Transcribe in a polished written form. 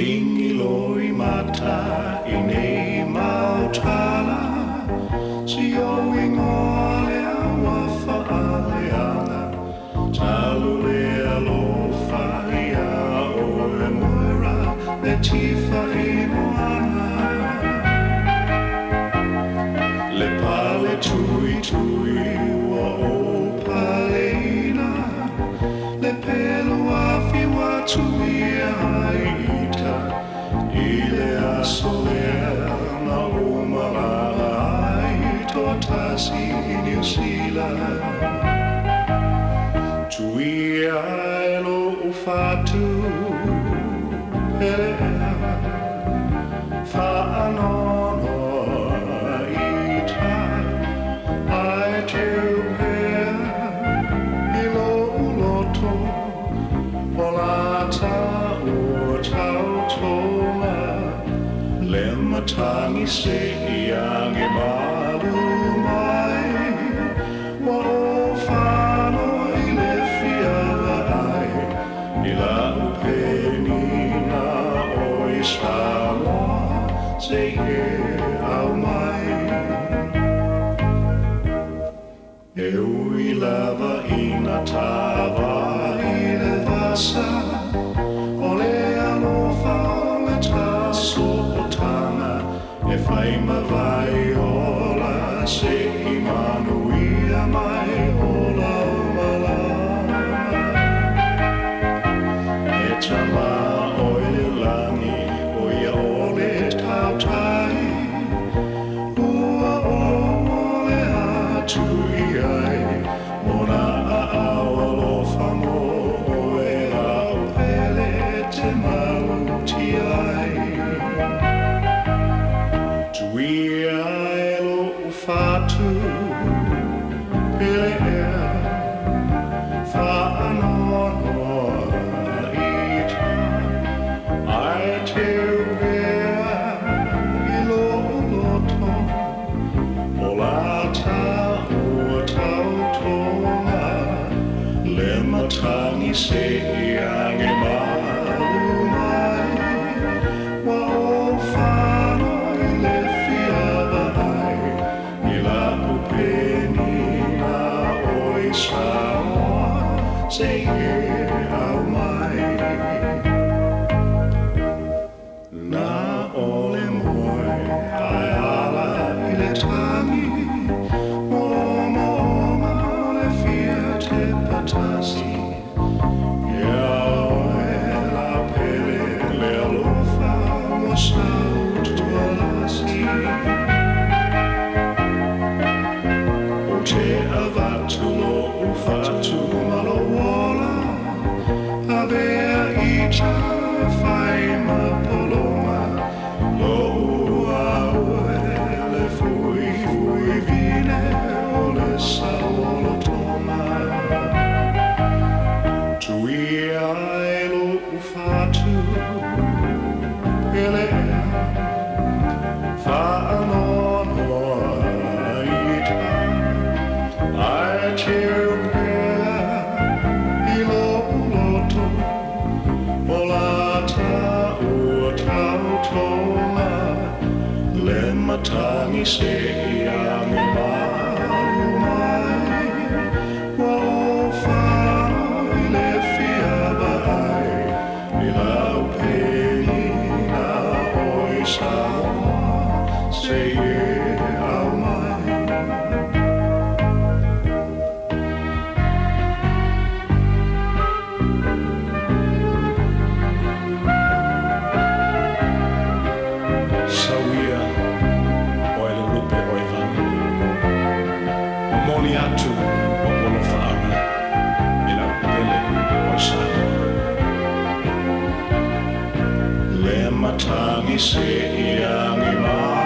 Tuingi loi mata I nei mautala Si o ingole a wafa aleana Talu lea lo whaia o e moira Le tifa I moana Le pale tui tui wa o paleina Le pelu afi wa tui e haita I le asolea na umara ai totasi I New Zealand Tui ai lo ufatu pelea Whaanono ita ai te upea I lo uloto o la ta o tau tola Le matangi se I ange malu mai Wa o whano I le whiara ai I la upenina o I Samoa Se e au mai E ui lava I na tawa I le vasa O le alofa o le taso o tana E whai mawai ola Se I manuia mai ola o malama E tama o le langi o ia o le tautai Ua o le atu I ai Mona a alofa mo o e au pele te mauti ai Tui ai lo ufatu pelea Whaanono ita ai te upea I lo loto O la ta ua tau tonga Le matangi se I ange malu mai Wa o whano I le whiara ai I la upenina o I Samoa Se e au mai Na ole moe ai ala I le tangi Mo ma le whia te patasi Ia oe la pele le alofa mo sau tualasi O te avatu lo ufatu malowola Avea I ta whai ma poloma Lo ua ue le fui fui vine O le sauolo toma Tui ai lo ufatu pelea Whaanono ita ai te upea I lo uloto O la ta ua tau tonga Le matangi se I ange malu mai Wa o whano I le whiara ai I la upenina o I Samoa Se e au mai Sauia o ele lupe o e vanga Moli atu o olo whaanga I la upele o I Samoa Le matangi se I ange mai